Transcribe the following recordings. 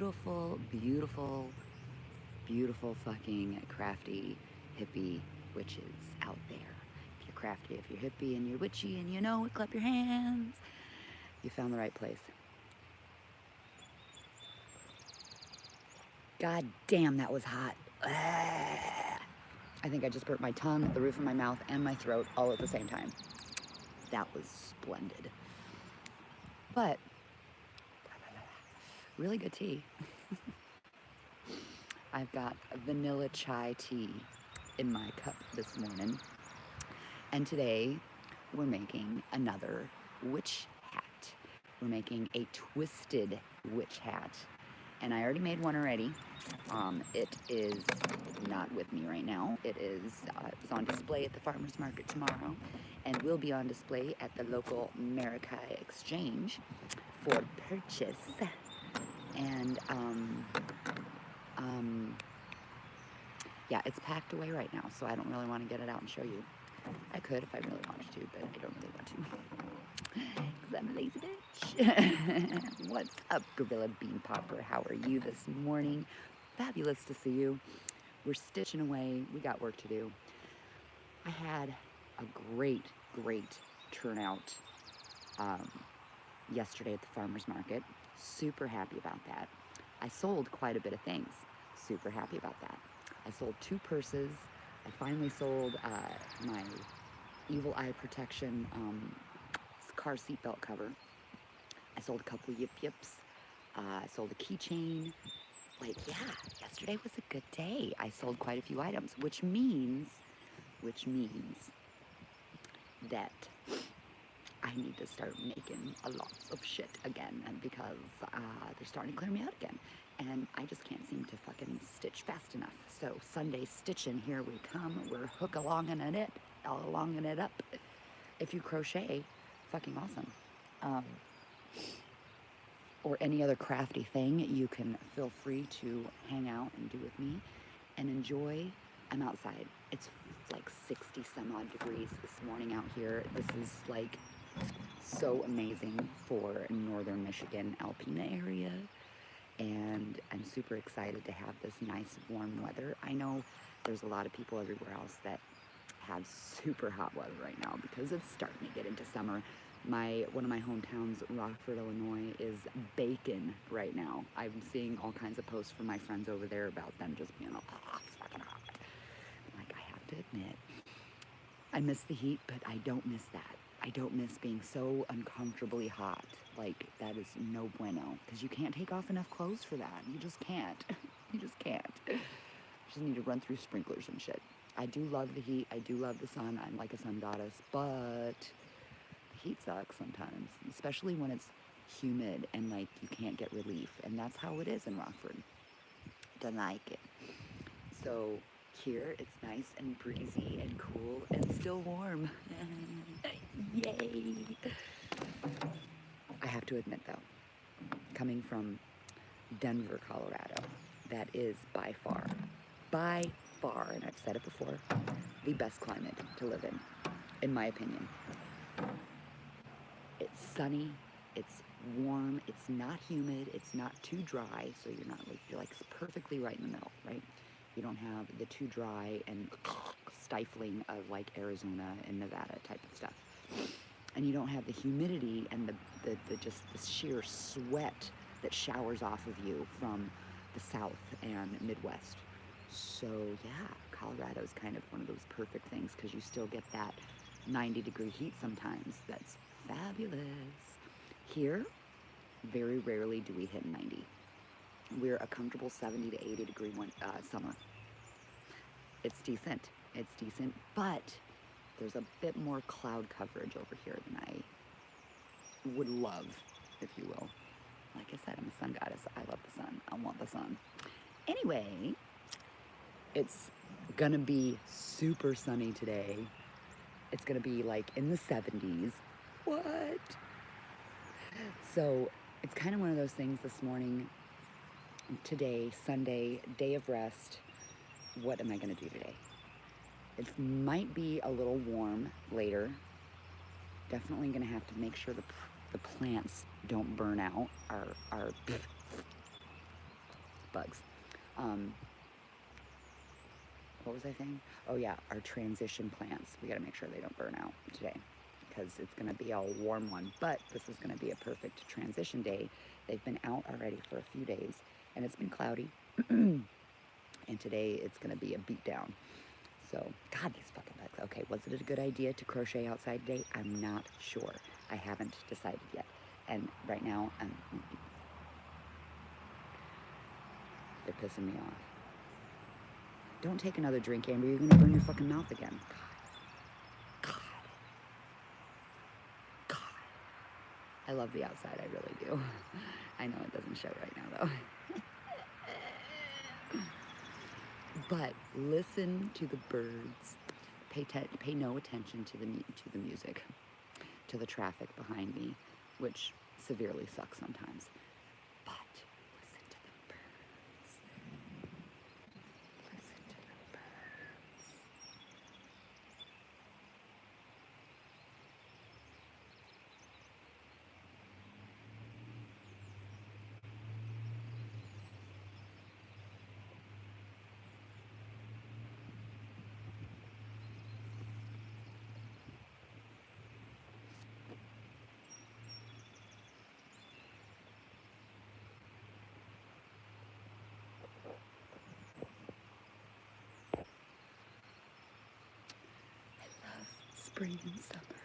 beautiful, beautiful, beautiful fucking crafty hippie witches out there. If you're crafty, if you're hippie and you're witchy and you know it, clap your hands. You found the right place. God damn, that was hot. I think I just burnt my tongue, the roof of my mouth, and my throat all at the same time. That was splendid. But really good tea. I've got vanilla chai tea in my cup this morning. And today we're making another witch hat. We're making a twisted witch hat. And I already made one already. It is not with me right now. It's on display at the farmer's market tomorrow and will be on display at the local Marikai Exchange for purchase. And yeah, it's packed away right now, so I don't really want to get it out and show you. I could if I really wanted to, but I don't really want to. Because I'm a lazy bitch. What's up, Gorilla Bean Popper? How are you this morning? Fabulous to see you. We're stitching away. We got work to do. I had a great turnout yesterday at the farmer's market. Super happy about that. I sold quite a bit of things. Super happy about that. I sold 2 purses. I finally sold my Evil Eye Protection car seatbelt cover. I sold a couple of yips. I sold a keychain. Like, yeah, yesterday was a good day. I sold quite a few items, which means that I need to start making a lots of shit again, and because they're starting to clear me out again. And I just can't seem to fucking stitch fast enough. So Sunday stitching, here we come. We're alonging it up. If you crochet, fucking awesome. Or any other crafty thing, you can feel free to hang out and do with me and enjoy. I'm outside. It's like 60 some odd degrees this morning out here. This is like so amazing for northern Michigan, Alpena area. And I'm super excited to have this nice warm weather. I know there's a lot of people everywhere else that have super hot weather right now because it's starting to get into summer. One of my hometowns, Rockford, Illinois, is baking right now. I'm seeing all kinds of posts from my friends over there about them just being like, oh, it's fucking hot. Like, I have to admit, I miss the heat, but I don't miss that. I don't miss being so uncomfortably hot. Like, that is no bueno. Because you can't take off enough clothes for that. You just can't. You just can't. You just need to run through sprinklers and shit. I do love the heat. I do love the sun. I'm like a sun goddess. But the heat sucks sometimes. Especially when it's humid and, like, you can't get relief. And that's how it is in Rockford. Don't like it. So here it's nice and breezy and cool and still warm. Yay! I have to admit though, coming from Denver, Colorado, that is by far, and I've said it before, the best climate to live in my opinion. It's sunny, it's warm, it's not humid, it's not too dry, so you're like perfectly right in the middle, right? You don't have the too dry and stifling of like Arizona and Nevada type of stuff. And you don't have the humidity and the just the sheer sweat that showers off of you from the South and Midwest. So yeah, Colorado is kind of one of those perfect things because you still get that 90-degree heat sometimes. That's fabulous. Here, very rarely do we hit 90. We're a comfortable 70 to 80 degree summer. It's decent, but there's a bit more cloud coverage over here than I would love, if you will. Like I said, I'm a sun goddess. I love the sun. I want the sun. Anyway, it's gonna be super sunny today. It's gonna be like in the 70s. What? So it's kind of one of those things this morning. Today, Sunday, day of rest. What am I going to do today? It might be a little warm later. Definitely going to have to make sure the plants don't burn out. bugs. What was I saying? Oh yeah, our transition plants. We gotta make sure they don't burn out today because it's gonna be a warm one, but this is gonna be a perfect transition day. They've been out already for a few days and it's been cloudy. And today it's gonna be a beatdown. So, God, these fucking bugs. Okay, was it a good idea to crochet outside today? I'm not sure. I haven't decided yet. And right now, they're pissing me off. Don't take another drink, Amber. You're gonna burn your fucking mouth again. God. I love the outside, I really do. I know it doesn't show right now, though. But listen to the birds. Pay no attention to the music, to the traffic behind me, which severely sucks sometimes. But listen to the birds. Listen to the birds. Spring and summer.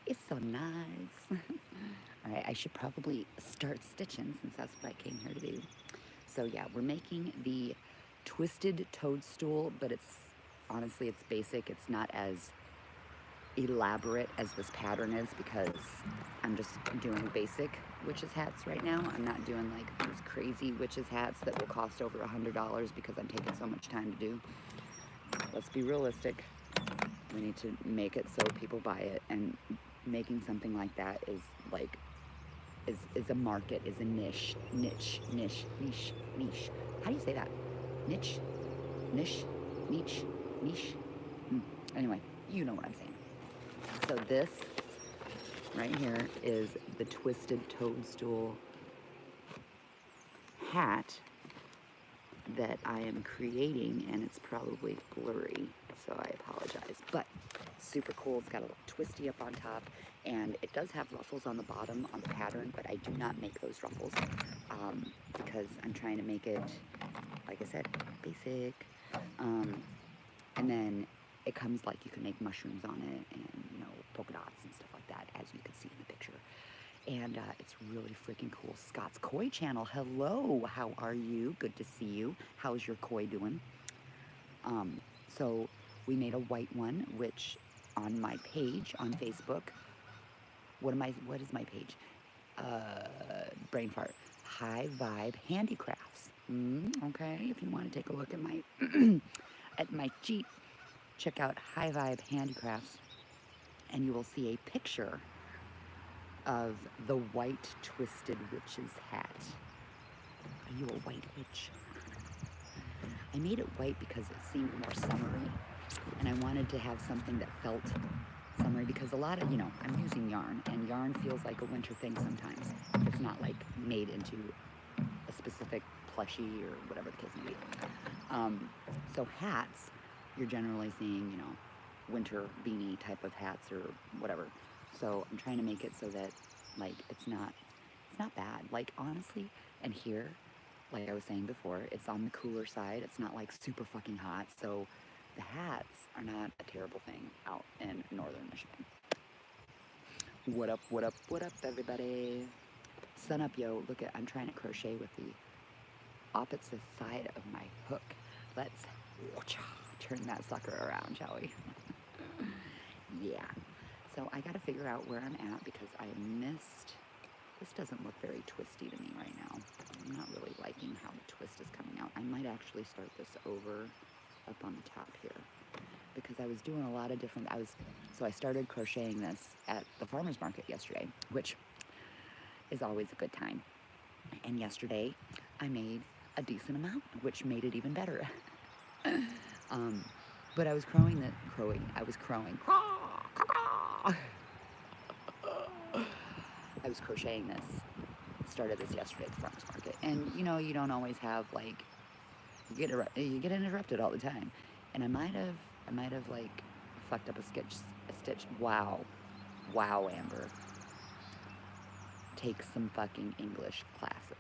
It's so nice. All right, I should probably start stitching since that's what I came here to do. So yeah, we're making the twisted toadstool, but honestly, it's basic. It's not as elaborate as this pattern is because I'm just doing basic witches hats right now. I'm not doing like these crazy witches hats that will cost over $100 because I'm taking so much time to do. Let's be realistic. We need to make it so people buy it, and making something like that is like is a market, is a niche. How do you say that? Niche? Niche? Anyway, you know what I'm saying. So this right here is the twisted toadstool hat that I am creating, and it's probably blurry, so I apologize, but super cool. It's got a little twisty up on top, and it does have ruffles on the bottom on the pattern, but I do not make those ruffles because I'm trying to make it, like I said, basic. And then it comes like you can make mushrooms on it and, you know, polka dots and stuff like that, as you can see in the picture. And it's really freaking cool. Scott's Koi channel. Hello, how are you? Good to see you. How's your koi doing? So we made a white one, which on my page on Facebook, what is my page? Brain fart. High Vibe Handicrafts. Okay, if you want to take a look at my at my Jeep, check out High Vibe Handicrafts, and you will see a picture of the white twisted witch's hat. Are you a white witch? I made it white because it seemed more summery, and I wanted to have something that felt summery because a lot of, you know, I'm using yarn, and yarn feels like a winter thing sometimes. It's not like made into a specific plushie or whatever the case may be. So hats, you're generally seeing, you know, winter beanie type of hats or whatever. So I'm trying to make it so that, like, it's not bad. Like, honestly, and here, like I was saying before, it's on the cooler side. It's not like super fucking hot. So the hats are not a terrible thing out in northern Michigan. What up, everybody? Sun up, yo. Look at, I'm trying to crochet with the opposite side of my hook. Let's turn that sucker around, shall we? Yeah. So I got to figure out where I'm at because I missed, this doesn't look very twisty to me right now. I'm not really liking how the twist is coming out. I might actually start this over up on the top here because I was doing a lot of different, so I started crocheting this at the farmer's market yesterday, which is always a good time. And yesterday I made a decent amount, which made it even better. But I was crowing. I was crocheting this started this yesterday at the farmer's market. And you know, you don't always have like, you get interrupted all the time. And I might have like fucked up a stitch. Wow. Wow, Amber. Take some fucking English classes.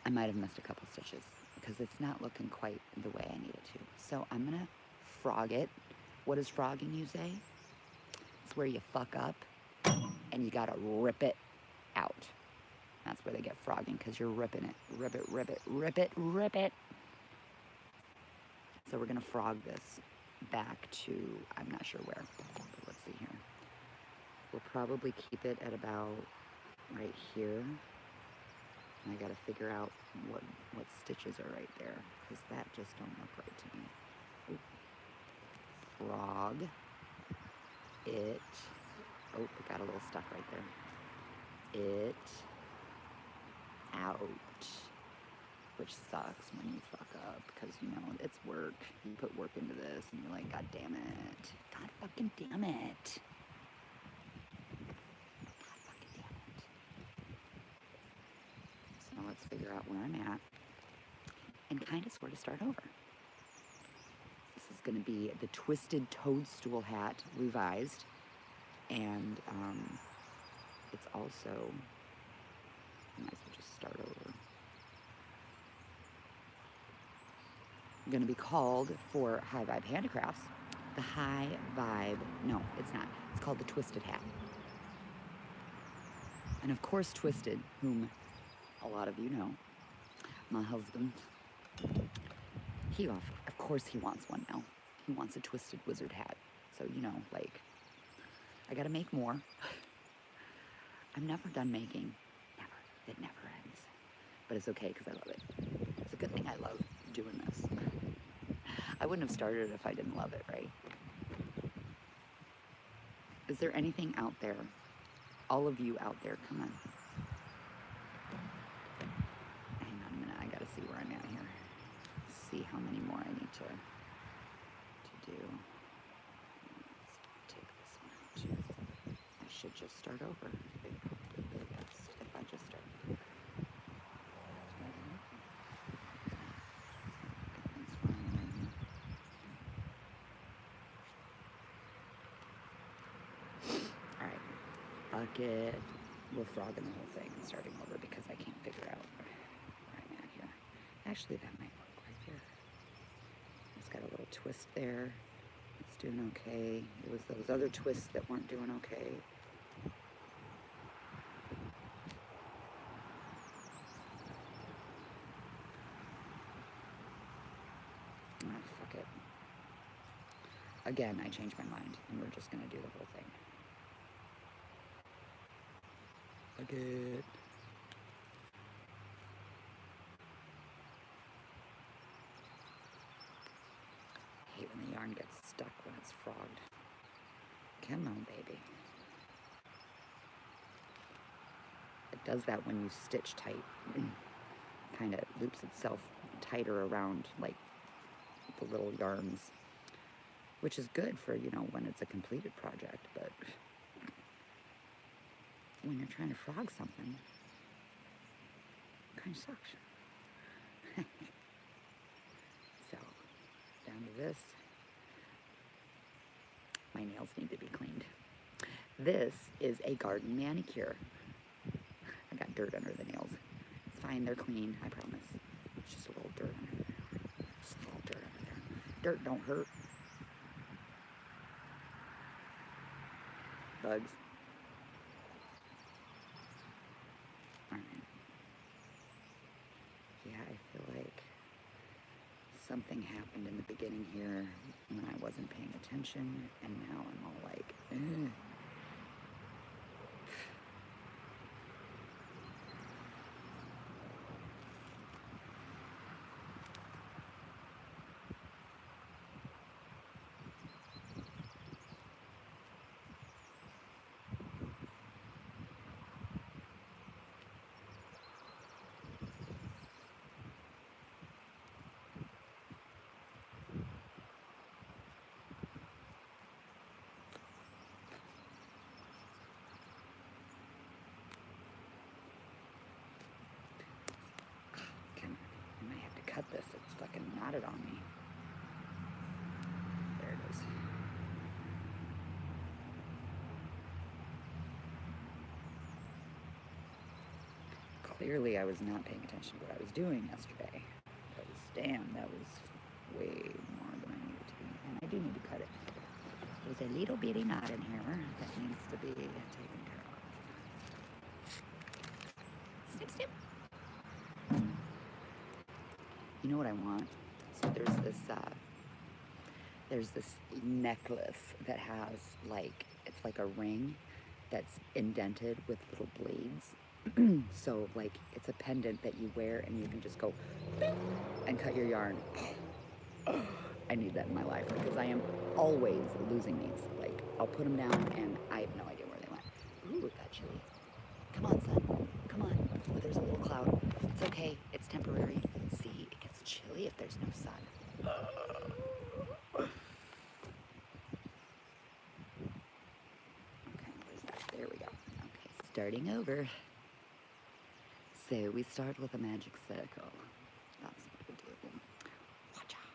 I might have missed a couple stitches because it's not looking quite the way I need it to. So I'm gonna frog it. What does frogging you say? It's where you fuck up and you gotta rip it out. That's where they get frogging, because you're ripping it. Rip it, rip it, rip it, rip it. So we're gonna frog this back to, I'm not sure where, but let's see here. We'll probably keep it at about right here. And I gotta figure out what stitches are right there, because that just don't look right to me. Ooh. Frog it. Oh, it got a little stuck right there. It out. Which sucks when you fuck up, because you know it's work. You put work into this and you're like, God damn it. God fucking damn it. God fucking damn it. So let's figure out where I'm at and kind of sort of start over. This is going to be the Twisted Toadstool hat revised, and it's also, I might as well just start over. Going to be called, for High Vibe Handicrafts, the High Vibe, no, it's not. It's called the Twisted Hat. And of course Twisted, whom a lot of you know, my husband, of course he wants one now. He wants a Twisted Wizard hat. So, you know, like, I gotta make more. I'm never done making. Never. It never ends. But it's okay, because I love it. It's a good thing I love doing this. I wouldn't have started it if I didn't love it, right? Is there anything out there? All of you out there, come on. Hang on a minute, I gotta see where I'm at here. See how many more I need to do. Let's take this one out. I should just start over. It'd probably be best if I just start over. Fuck it. We're frogging the whole thing and starting over, because I can't figure out where I'm at here. Actually, that might work right here. It's got a little twist there. It's doing okay. It was those other twists that weren't doing okay. Ah, fuck it. Again, I changed my mind, and we're just gonna do the whole thing. Good. I hate when the yarn gets stuck when it's frogged. Come on, baby. It does that when you stitch tight. Kind of loops itself tighter around, like, the little yarns, which is good for, you know, when it's a completed project, but when you're trying to frog something, it kind of sucks. So, down to this. My nails need to be cleaned. This is a garden manicure. I got dirt under the nails. It's fine, they're clean, I promise. It's just a little dirt under there. Just a little dirt under there. Dirt don't hurt. Bugs. Something happened in the beginning here when I wasn't paying attention, and now I'm all like, ugh. had it on me. There it is. Clearly I was not paying attention to what I was doing yesterday. Because damn, that was way more than I needed to be. And I do need to cut it. There's a little bitty knot in here that needs to be taken care of. Snip, snip. You know what I want? So there's this necklace that has like, it's like a ring that's indented with little blades. So like it's a pendant that you wear and you can just go and cut your yarn. I need that in my life because I am always losing these. Like I'll put them down and I have no idea where they went. Ooh, it got chilly. Come on, sun. Come on. Oh, there's a little cloud. It's okay. It's temporary. See, it gets chilly if there's no sun. Okay, where's that? There we go. Okay, starting over. So we start with a magic circle. That's what we do. Watch out.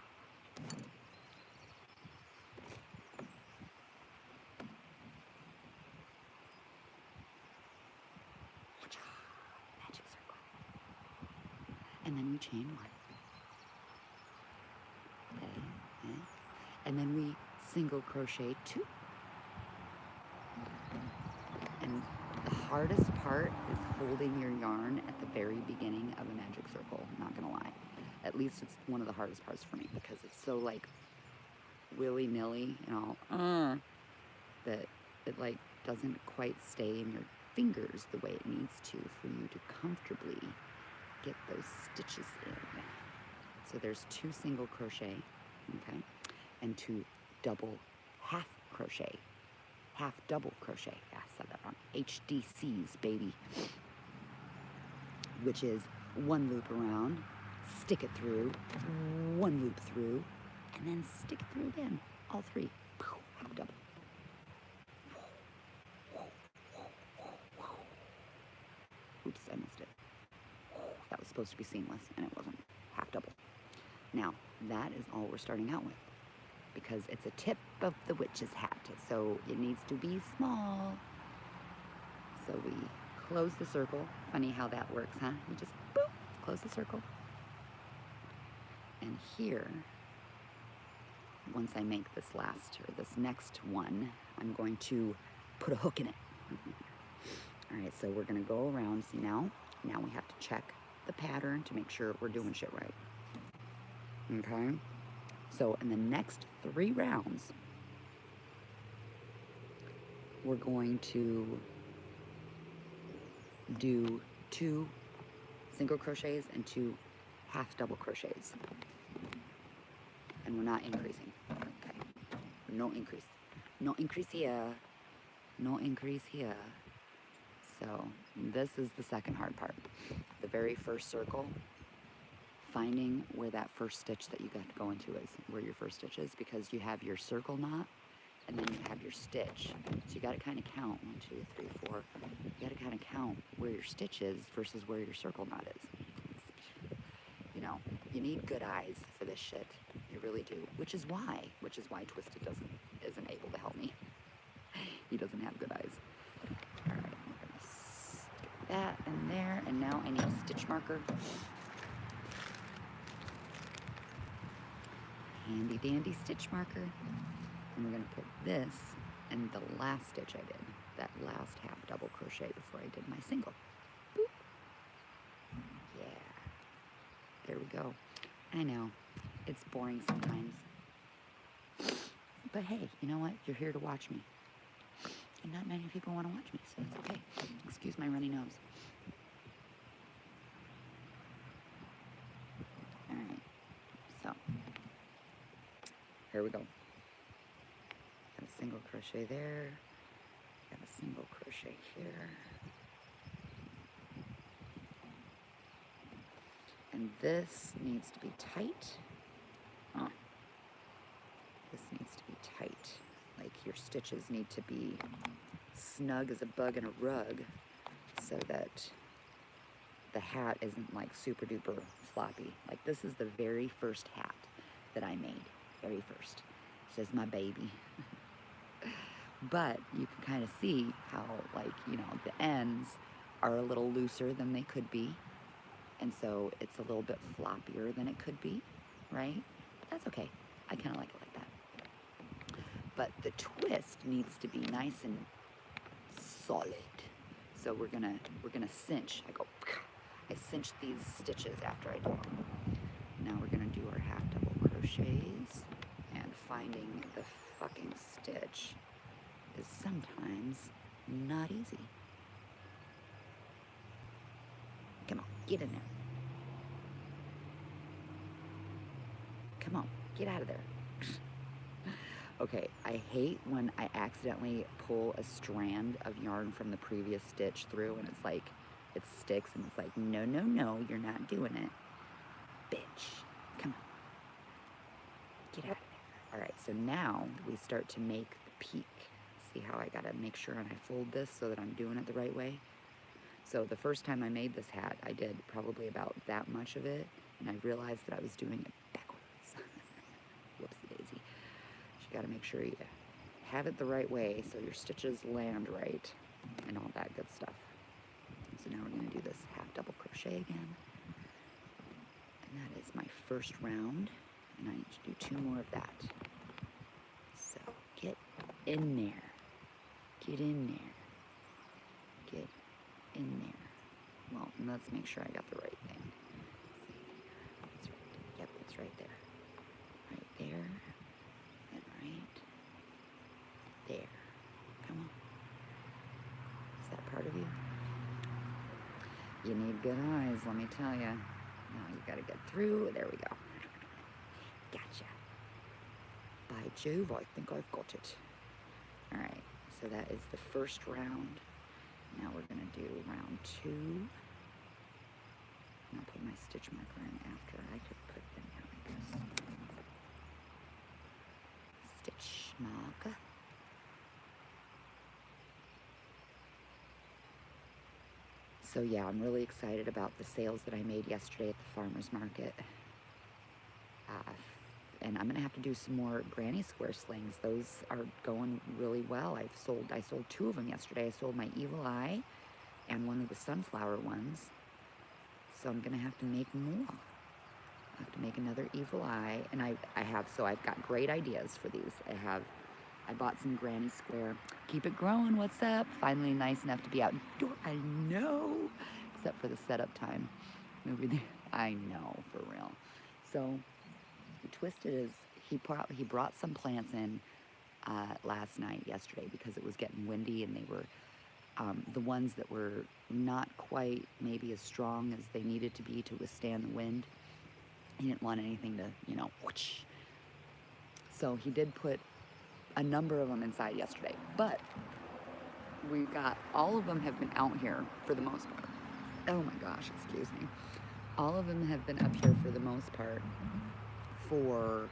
Watch out. Magic circle. And then we chain one. Okay. And then we single crochet 2. And the hardest part is holding your yarn at the very beginning of a magic circle, not gonna lie. At least it's one of the hardest parts for me because it's so like willy-nilly and all that it like doesn't quite stay in your fingers the way it needs to for you to comfortably get those stitches in. So there's 2 single crochet, okay, and 2 double half crochet. Half double crochet. Yeah, I said that wrong. HDCs, baby. Which is 1 loop around, stick it through, 1 loop through, and then stick it through again. All 3. Half double. Oops, I missed it. That was supposed to be seamless, and it wasn't. Half double. Now, that is all we're starting out with, because it's a tip of the witch's hat, so it needs to be small. So we close the circle. Funny how that works, huh? You just boop, close the circle. And here, once I make this next one, I'm going to put a hook in it. All right, so we're gonna go around. See now we have to check the pattern to make sure we're doing shit right. Okay? So in the next 3 rounds, we're going to do 2 single crochets and 2 half double crochets. And we're not increasing. Okay. No increase. No increase here. No increase here. So this is the second hard part. The very first circle, finding where that first stitch that you got to go into is, where your first stitch is, because you have your circle knot and then you have your stitch. So you got to kind of count 1, 2, 3, 4. You got to kind of count where your stitch is versus where your circle knot is. You know, you need good eyes for this shit. You really do. Which is why Twisted isn't able to help me. He doesn't have good eyes. All right, we're gonna stick that in there, and now I need a stitch marker. Handy dandy stitch marker. And we're gonna put this in the last stitch I did, that last half double crochet before I did my single. Boop. Yeah, there we go. I know, it's boring sometimes. But hey, you know what? You're here to watch me. And not many people want to watch me, so it's okay. Excuse my runny nose. All right, so here we go. Got a single crochet there. Got a single crochet here. And this needs to be tight. Oh. This needs to be tight. Like your stitches need to be snug as a bug in a rug so that the hat isn't like super duper floppy. Like this is the very first hat that I made. Very first. It says my baby. But you can kind of see how, like, you know, the ends are a little looser than they could be. And so it's a little bit floppier than it could be, right? But that's okay. I kind of like it like that. But the twist needs to be nice and solid. So we're gonna cinch. I cinch these stitches after I do them. Now we're gonna do our half double crochets, and finding the fucking stitch is sometimes not easy. Come on, get in there. Come on, get out of there. Okay, I hate when I accidentally pull a strand of yarn from the previous stitch through and it's like, it sticks and it's like, no, no, no, you're not doing it. Bitch, come on. Get out of there. All right, so now we start to make the peak. See how I gotta make sure and I fold this so that I'm doing it the right way? So the first time I made this hat, I did probably about that much of it, and I realized that I was doing it backwards. Whoopsie daisy. You gotta make sure you have it the right way so your stitches land right and all that good stuff. So now we're gonna do this half double crochet again. And that is my first round, and I need to do 2 more of that. So get in there. Get in there. Get in there. Well, let's make sure I got the right thing. It's right. Yep, it's right there. Right there. And right there. Come on. Is that part of you? You need good eyes, let me tell you. Now you gotta get through. There we go. Gotcha. By Jove, I think I've got it. All right. So that is the first round. Now we're gonna do round 2. And I'll put my stitch marker in after. I could put them here, I guess. Stitch marker. So yeah, I'm really excited about the sales that I made yesterday at the farmer's market. And I'm gonna have to do some more granny square slings. Those are going really well. I sold 2 of them yesterday. I sold my evil eye and one of the sunflower ones. So I'm gonna have to make more. I have to make another evil eye, and I've got great ideas for these. I bought some granny square. Keep it growing, what's up? Finally nice enough to be outdoor. I know, except for the setup time. I know, for real. So Twisted is, he brought some plants in yesterday, because it was getting windy, and they were the ones that were not quite maybe as strong as they needed to be to withstand the wind. He didn't want anything to, you know, whoosh. So he did put a number of them inside yesterday, but we got, all of them have been out here for the most part. Oh my gosh, excuse me. All of them have been up here for the most part for,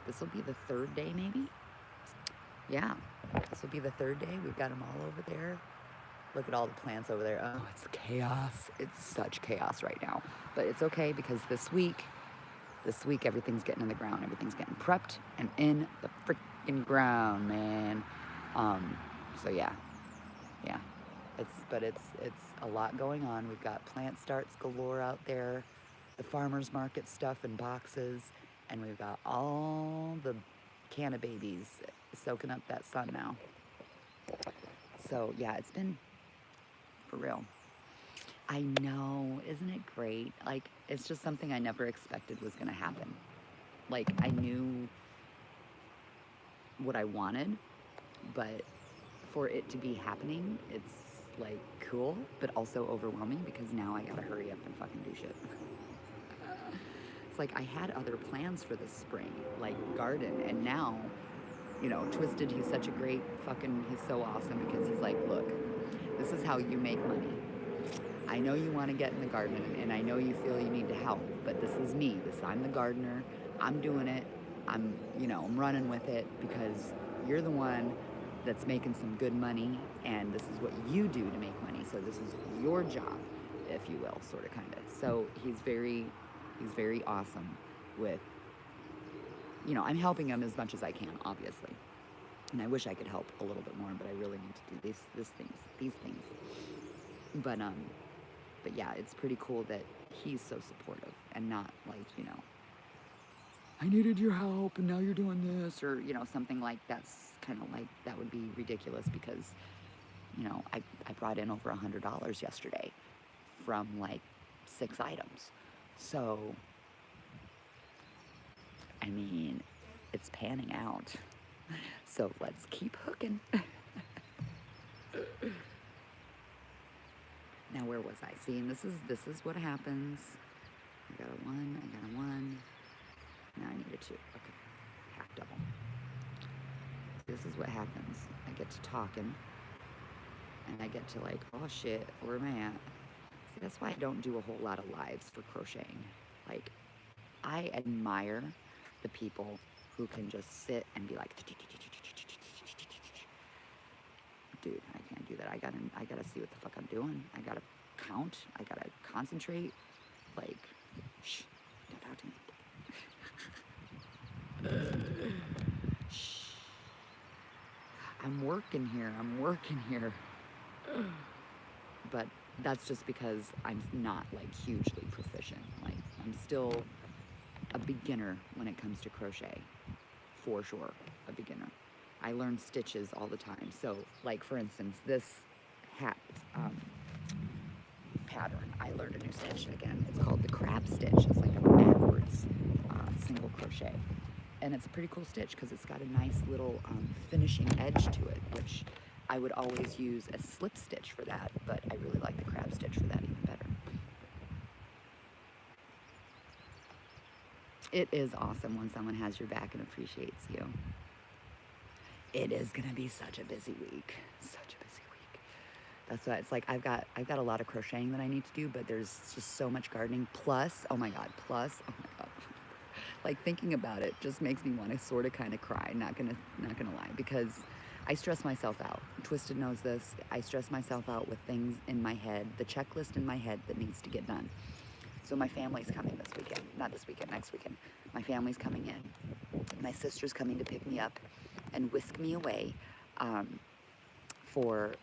this will be the 3rd day maybe? Yeah, this will be the 3rd day. We've got them all over there. Look at all the plants over there. Oh, it's chaos. It's such chaos right now. But it's okay, because this week everything's getting in the ground. Everything's getting prepped and in the freaking ground, man. So yeah. It's a lot going on. We've got plant starts galore out there, the farmer's market stuff in boxes, and we've got all the canna babies soaking up that sun now. So yeah, it's been, for real. I know, isn't it great? Like, it's just something I never expected was gonna happen. Like, I knew what I wanted, but for it to be happening, it's like cool, but also overwhelming, because now I gotta hurry up and fucking do shit. It's like I had other plans for this spring, like garden, and now, you know, Twisted, he's such a great he's so awesome, because he's like, look, this is how you make money. I know you want to get in the garden, and I know you feel you need to help, but this is me. I'm the gardener. I'm doing it. I'm running with it, because you're the one that's making some good money, and this is what you do to make money. So this is your job, if you will, sort of, kind of. So he's very awesome with, you know, I'm helping him as much as I can, obviously. And I wish I could help a little bit more, but I really need to do these things. But yeah, it's pretty cool that he's so supportive and not like, you know, I needed your help and now you're doing this, or, you know, something like that's kind of like, that would be ridiculous because, you know, I brought in over $100 yesterday from like 6 items. So, I mean, it's panning out. So let's keep hooking. Now, where was I? See, and this is what happens. I got a 1, I got a 1. Now I need a 2. Okay, half double. This is what happens. I get to talking, and I get to like, oh shit, where am I at? See, that's why I don't do a whole lot of lives for crocheting. Like, I admire the people who can just sit and be like, dude, I can't do that. I gotta see what the fuck I'm doing. I gotta count. I gotta concentrate. Like, shh, don't talk to me. Shh. I'm working here. But that's just because I'm not like hugely proficient. Like, I'm still a beginner when it comes to crochet. For sure, a beginner. I learn stitches all the time. So, like, for instance, this hat pattern, I learned a new stitch again. It's called the crab stitch. It's like a backwards single crochet. And it's a pretty cool stitch because it's got a nice little finishing edge to it, which I would always use a slip stitch for that, but I really like the crab stitch for that even better. It is awesome when someone has your back and appreciates you. It is gonna be such a busy week. Such a busy week. That's why it's like I've got a lot of crocheting that I need to do, but there's just so much gardening. Plus, oh my god, like thinking about it just makes me want to sort of kind of cry. Not gonna lie, because I stress myself out. Twisted knows this. I stress myself out with things in my head, the checklist in my head that needs to get done. So my family's coming this weekend. Not this weekend, next weekend. My family's coming in. My sister's coming to pick me up and whisk me away for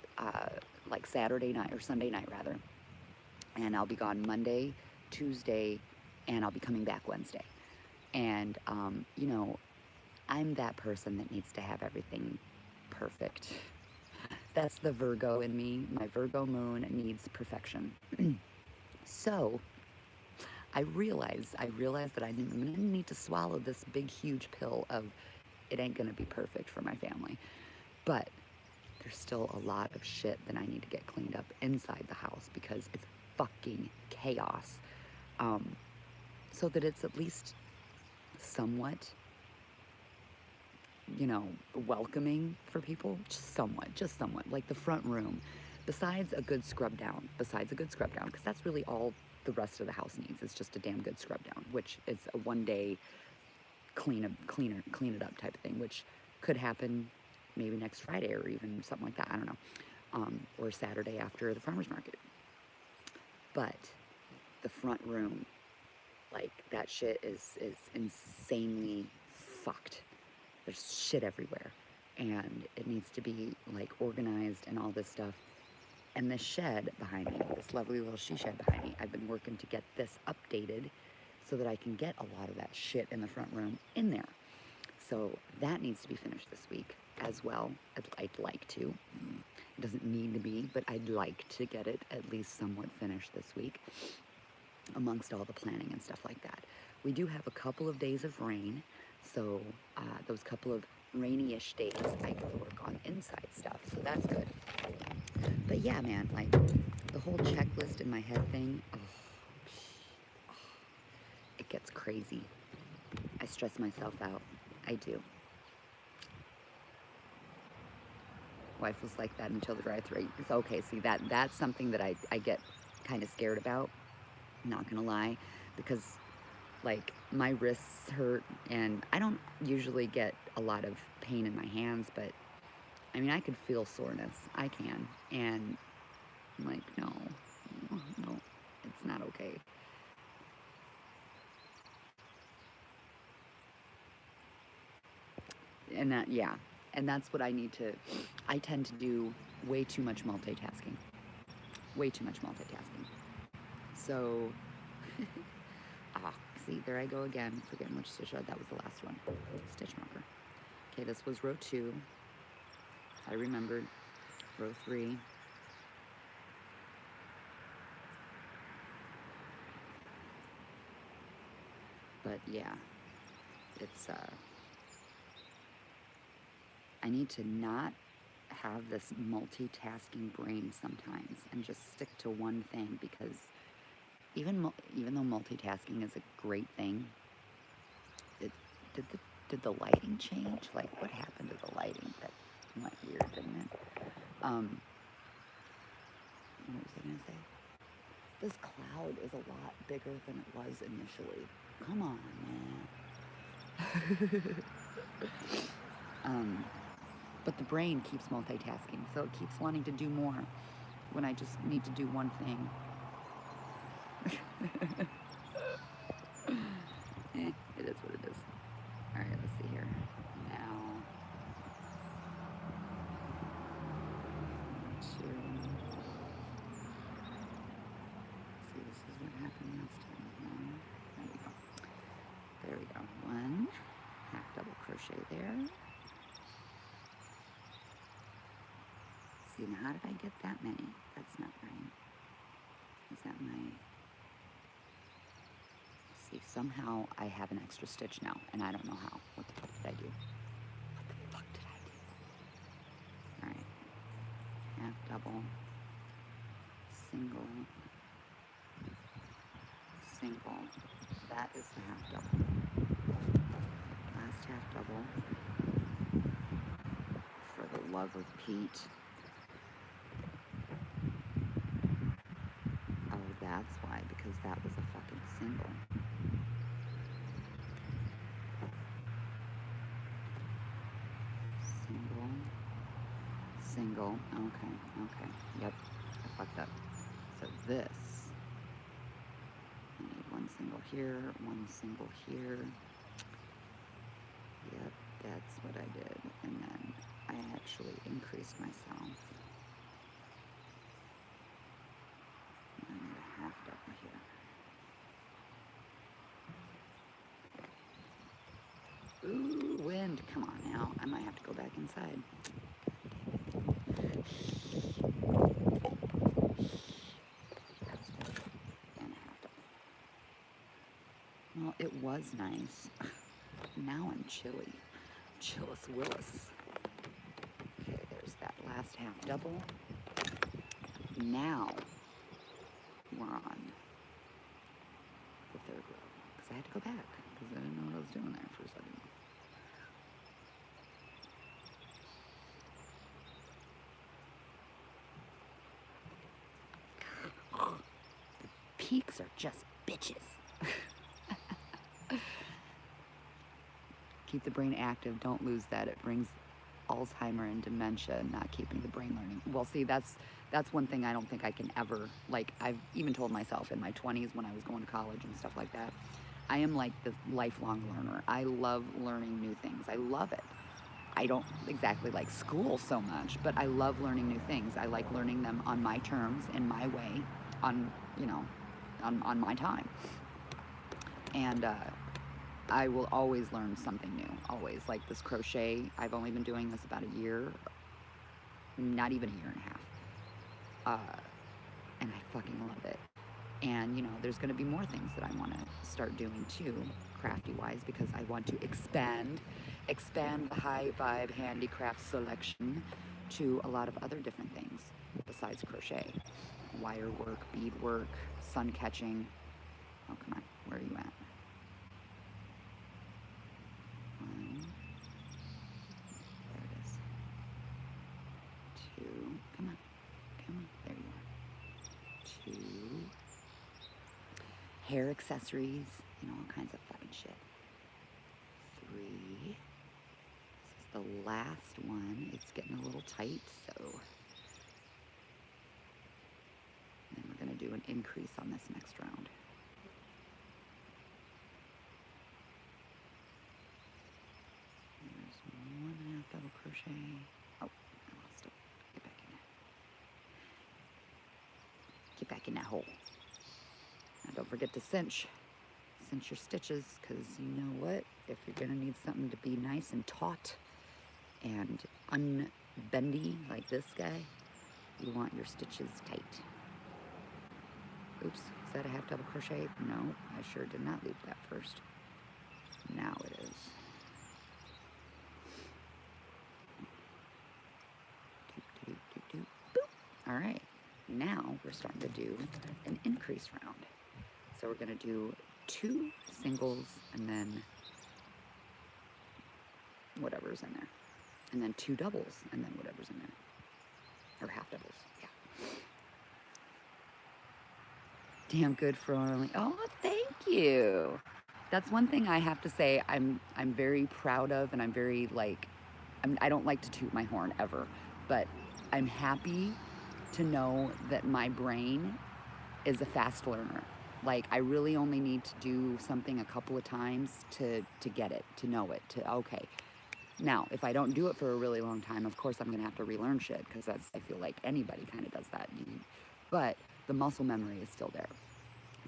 like Saturday night, or Sunday night rather. And I'll be gone Monday, Tuesday, and I'll be coming back Wednesday. And, you know, I'm that person that needs to have everything perfect. That's the Virgo in me. My Virgo moon needs perfection. So I realized that I'm gonna need to swallow this big, huge pill of it ain't gonna be perfect for my family. But there's still a lot of shit that I need to get cleaned up inside the house because it's fucking chaos. So that it's at least somewhat, you know, welcoming for people. Just somewhat. Like the front room, besides a good scrub down, because that's really all the rest of the house needs. It's just a damn good scrub down, which is a one-day clean it up type of thing, which could happen maybe next Friday or even something like that. I don't know, or Saturday after the farmer's market. But the front room, like, that shit is insanely fucked. There's shit everywhere, and it needs to be like organized and all this stuff. And this shed behind me, this lovely little she shed behind me, I've been working to get this updated so that I can get a lot of that shit in the front room in there. So that needs to be finished this week as well. I'd like to. It doesn't need to be, but I'd like to get it at least somewhat finished this week, amongst all the planning and stuff like that. We do have a couple of days of rain, so those couple of rainy-ish days I can work on inside stuff, so that's good. But yeah, man, like, the whole checklist in my head thing, it gets crazy. I stress myself out. I do. Wife was like that until the drive-thru. It's okay, see, that's something that I get kind of scared about, not gonna lie, because, like, my wrists hurt, and I don't usually get a lot of pain in my hands, but I mean, I could feel soreness. I can. And I'm like, no, no, it's not okay. And that, yeah, and that's what I need to, I tend to do way too much multitasking. Way too much multitasking. So, see, there I go again, forgetting which stitch. That was the last one. Stitch marker. Okay, this was row 2. I remembered. Row 3. But yeah, it's, I need to not have this multitasking brain sometimes and just stick to one thing, because even though multitasking is a great thing, did the lighting change? Like, what happened to the lighting? That went weird, didn't it? What was I gonna say? This cloud is a lot bigger than it was initially. Come on, man. But the brain keeps multitasking, so it keeps wanting to do more when I just need to do one thing. It is what it is. All right, let's see here. Now, 2. See, this is what happened last time. There we go. 1 half double crochet there. See, now how did I get that many? That's not right. Is that my... See, somehow I have an extra stitch now, and I don't know how. What the fuck did I do? What the fuck did I do? Alright. Half double. Single. Single. That is the half double. Last half double. For the love of Pete. Oh, that's why, because that was a fucking single. Single. Okay. Yep, I fucked up. So this, I need 1 single here, 1 single here. Yep, that's what I did. And then I actually increased myself. And a half double here. Ooh, wind. Come on now. I might have to go back inside. Well, it was nice. Now I'm chilly. Chillis Willis. Okay, there's that last half double. Now we're on the 3rd row. Because I had to go back. Because I didn't know what I was doing there for a second. The peaks are just bitches. Keep the brain active. Don't lose that. It brings Alzheimer and dementia, not keeping the brain learning. Well, see, that's one thing I don't think I can ever, like, I've even told myself in my 20s when I was going to college and stuff like that, I am like the lifelong learner. I love learning new things. I love it. I don't exactly like school so much, but I love learning new things. I like learning them on my terms, in my way, on, you know, on my time. And, I will always learn something new, always. Like this crochet, I've only been doing this about a year, not even a year and a half. And I fucking love it. And, you know, there's going to be more things that I want to start doing too, crafty-wise, because I want to expand the high vibe handicraft selection to a lot of other different things besides crochet. Wire work, bead work, sun catching. Oh, come on, where are you at? 1, there it is. 2, come on, there you are. 2, hair accessories, you know, all kinds of fucking shit. 3, this is the last one. It's getting a little tight, so do an increase on this next round. There's 1.5 double crochet. Oh, I lost it. Get back in it. Get back in that hole. Now don't forget to cinch your stitches, because you know what? If you're gonna need something to be nice and taut and unbendy like this guy, you want your stitches tight. Oops, is that a half double crochet? No, I sure did not loop that first. Now it is. Doop, doop, doop, doop, boop. All right, now we're starting to do an increase round. So we're gonna do 2 singles and then whatever's in there. And then 2 doubles and then whatever's in there. Or half doubles, yeah. Damn good for only, oh, thank you. That's one thing I have to say I'm very proud of, and I'm very like, I don't like to toot my horn ever, but I'm happy to know that my brain is a fast learner. Like, I really only need to do something a couple of times to get it, to know it, to, okay. Now, if I don't do it for a really long time, of course I'm gonna have to relearn shit, because that's, I feel like anybody kind of does that. But the muscle memory is still there.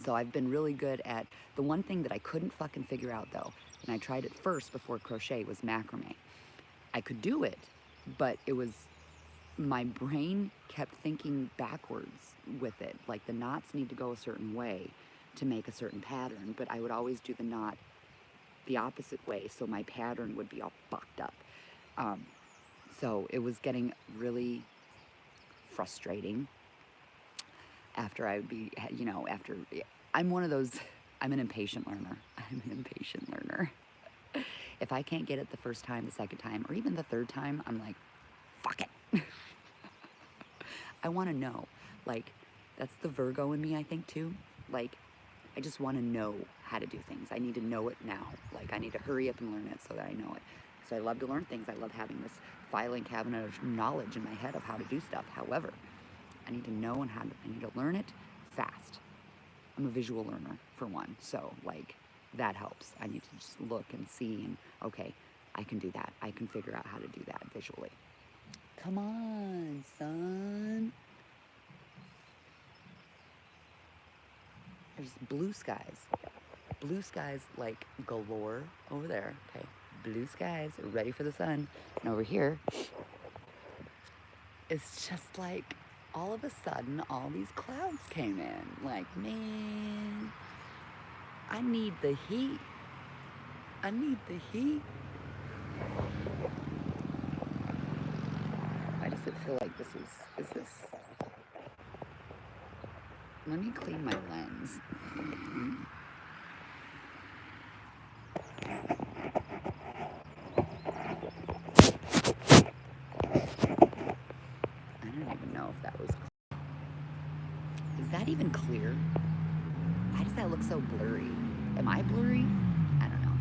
So I've been really good at, the one thing that I couldn't fucking figure out though, and I tried it first before crochet, was macrame. I could do it, but it was, my brain kept thinking backwards with it. Like, the knots need to go a certain way to make a certain pattern, but I would always do the knot the opposite way, so my pattern would be all fucked up. So it was getting really frustrating after I would be, you know, after, I'm one of those, I'm an impatient learner. I'm an impatient learner. If I can't get it the first time, the second time, or even the third time, I'm like, fuck it. I want to know. Like, that's the Virgo in me, I think, too. Like, I just want to know how to do things. I need to know it now. Like, I need to hurry up and learn it so that I know it. So I love to learn things. I love having this filing cabinet of knowledge in my head of how to do stuff. However, I need to know and how to, I need to learn it fast. I'm a visual learner, for one. So, like, that helps. I need to just look and see and, okay, I can do that. I can figure out how to do that visually. Come on, son. There's blue skies. Blue skies like galore over there. Okay, blue skies, ready for the sun. And over here, it's just like all of a sudden all these clouds came in. Like, man, I need the heat. I need the heat. Why does it feel like this is this? Let me clean my lens. I don't even know if that was clear. Is that even clear? Why does that look so blurry? Am I blurry? I don't know.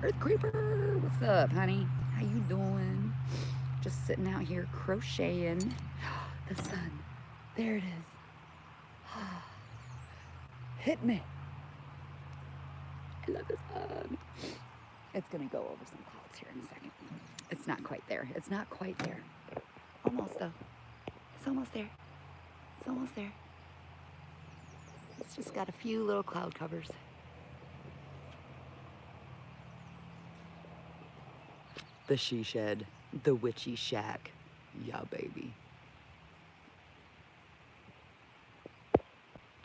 Earth Creeper, what's up, honey? How you doing? Just sitting out here crocheting. The sun, there it is. Hit me. I love the sun. It's gonna go over some clouds here in a second. It's not quite there. It's not quite there. Almost though. It's almost there. It's almost there. It's just got a few little cloud covers. The she shed, the witchy shack. Yeah, baby.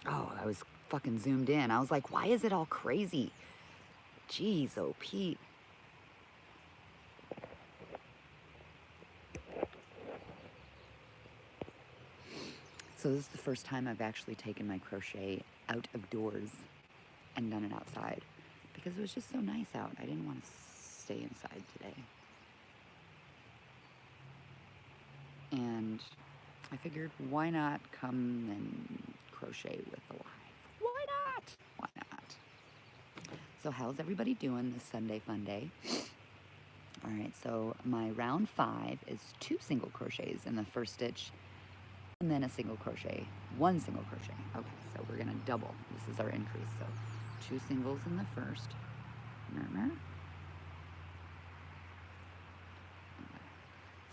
Oh, I was fucking zoomed in. I was like, why is it all crazy? Jeez, oh, Pete. So this is the first time I've actually taken my crochet out of doors and done it outside, because it was just so nice out. I didn't want to stay inside today. And I figured, why not come and crochet with the live? Why not? Why not? So how's everybody doing this Sunday fun day? All right, so my round 5 is 2 single crochets in the first stitch and then a single crochet, one single crochet. Okay, so we're gonna double. This is our increase. So 2 singles in the first.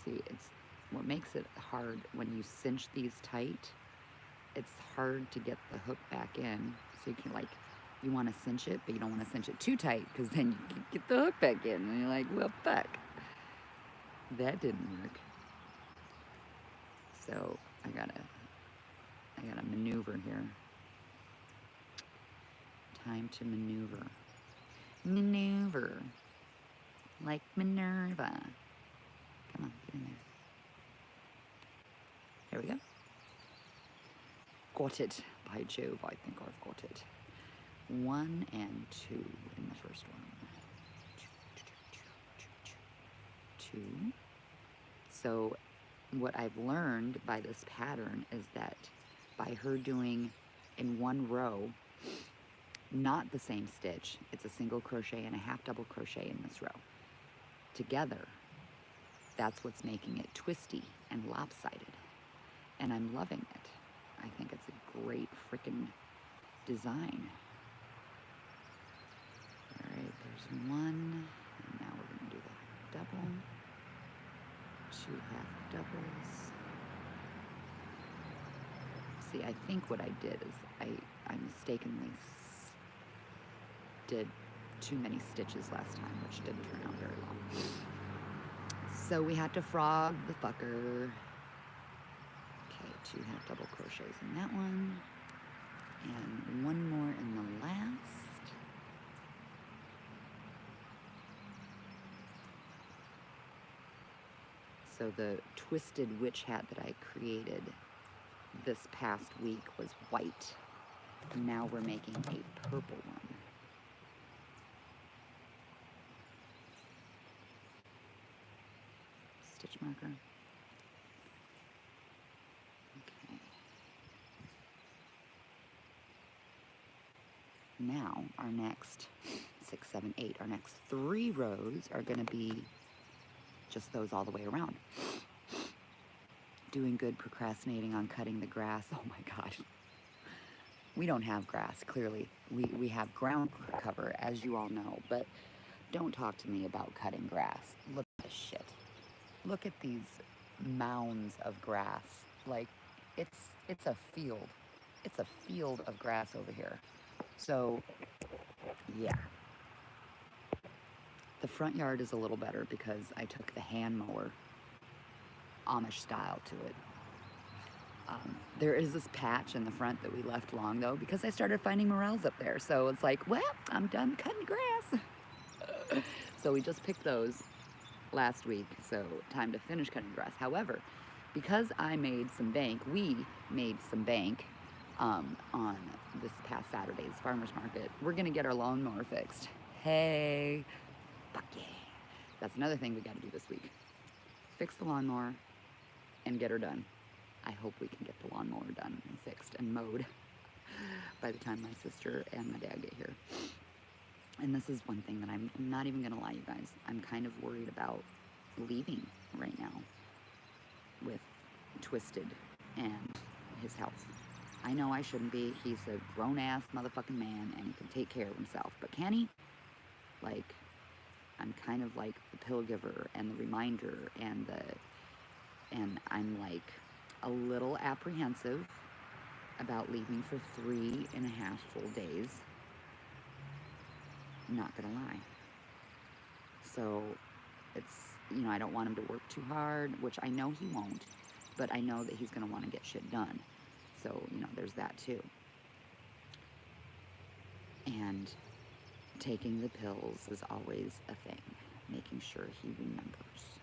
See, it's what makes it hard when you cinch these tight. It's hard to get the hook back in. So you can you want to cinch it, but you don't want to cinch it too tight because then you can get the hook back in, and you're like, well, fuck, that didn't work. So I gotta maneuver here. Time to maneuver. Maneuver. Like Minerva. Come on, get in there. There we go. Got it. By Jove, I think I've got it. 1 and 2 in the first one. 2. So what I've learned by this pattern is that by her doing in one row, not the same stitch, it's a single crochet and a half double crochet in this row. Together, that's what's making it twisty and lopsided. And I'm loving it. I think it's a great freaking design. All right, there's 1, and now we're gonna do the double. 2 half doubles. See, I think what I did is I mistakenly did too many stitches last time, which didn't turn out very well. So we had to frog the fucker. Okay, 2 half double crochets in that one, and 1 more in the last. So the twisted witch hat that I created this past week was white. Now we're making a purple one. Stitch marker. Okay. Now our next 6, 7, 8, our next 3 rows are going to be just those all the way around. Doing good, procrastinating on cutting the grass. Oh my God. We don't have grass, clearly. We have ground cover, as you all know, but don't talk to me about cutting grass. Look at this shit. Look at these mounds of grass. Like, it's a field. It's a field of grass over here. So, yeah. The front yard is a little better because I took the hand mower, Amish style, to it. There is this patch in the front that we left long, though, because I started finding morels up there. So it's like, well, I'm done cutting grass. So we just picked those last week, so time to finish cutting grass. However, because I made some bank, we made some bank on this past Saturday's farmer's market, we're going to get our lawnmower fixed. Hey, fuck yeah. That's another thing we got to do this week. Fix the lawnmower and get her done. I hope we can get the lawnmower done and fixed and mowed by the time my sister and my dad get here. And this is one thing that I'm not even gonna lie, you guys. I'm kind of worried about leaving right now with Twisted and his health. I know I shouldn't be. He's a grown-ass motherfucking man and he can take care of himself. But can he? Like, I'm kind of like the pill giver and the reminder and I'm like a little apprehensive about leaving for 3.5 full days. Not gonna lie. So it's, you know, I don't want him to work too hard, which I know he won't, but I know that he's gonna want to get shit done. So, you know, there's that too. And taking the pills is always a thing, making sure he remembers.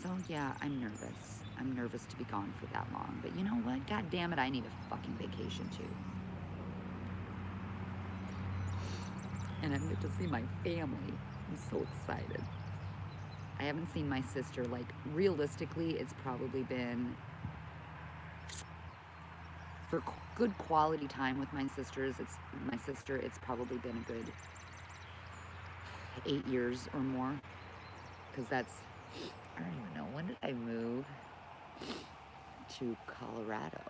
So yeah, I'm nervous. I'm nervous to be gone for that long, but you know what? God damn it, I need a fucking vacation too. And I get to see my family. I'm so excited. I haven't seen my sister, like, realistically, it's probably been, for good quality time with my sisters, it's probably been a good 8 years or more. Because that's I don't even know. When did I move to Colorado?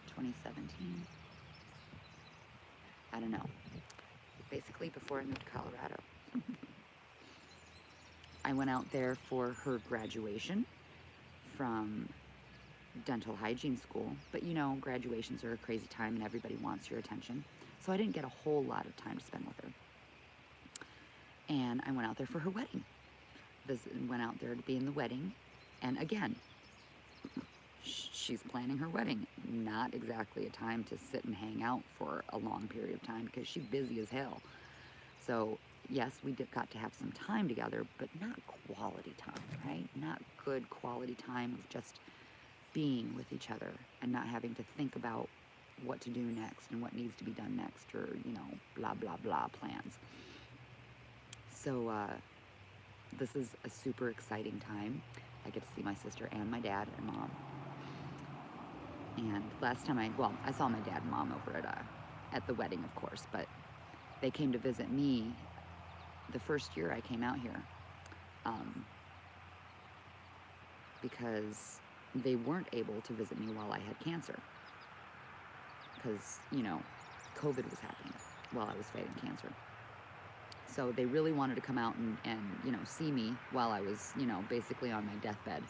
2017? I don't know. Basically before I moved to Colorado. I went out there for her graduation from dental hygiene school, but you know, graduations are a crazy time and everybody wants your attention. So I didn't get a whole lot of time to spend with her. And I went out there for her wedding. Went out there to be in the wedding. And again, she's planning her wedding. Not exactly a time to sit and hang out for a long period of time because she's busy as hell. So yes, we got to have some time together, but not quality time, right? Not good quality time of just being with each other and not having to think about what to do next and what needs to be done next, or, you know, blah, blah, blah plans. So this is a super exciting time. I get to see my sister and my dad and mom. And last time I saw my dad and mom over at the wedding, of course, but they came to visit me the first year I came out here, because they weren't able to visit me while I had cancer, because, you know, COVID was happening while I was fighting cancer. So they really wanted to come out and you know, see me while I was, you know, basically on my deathbed,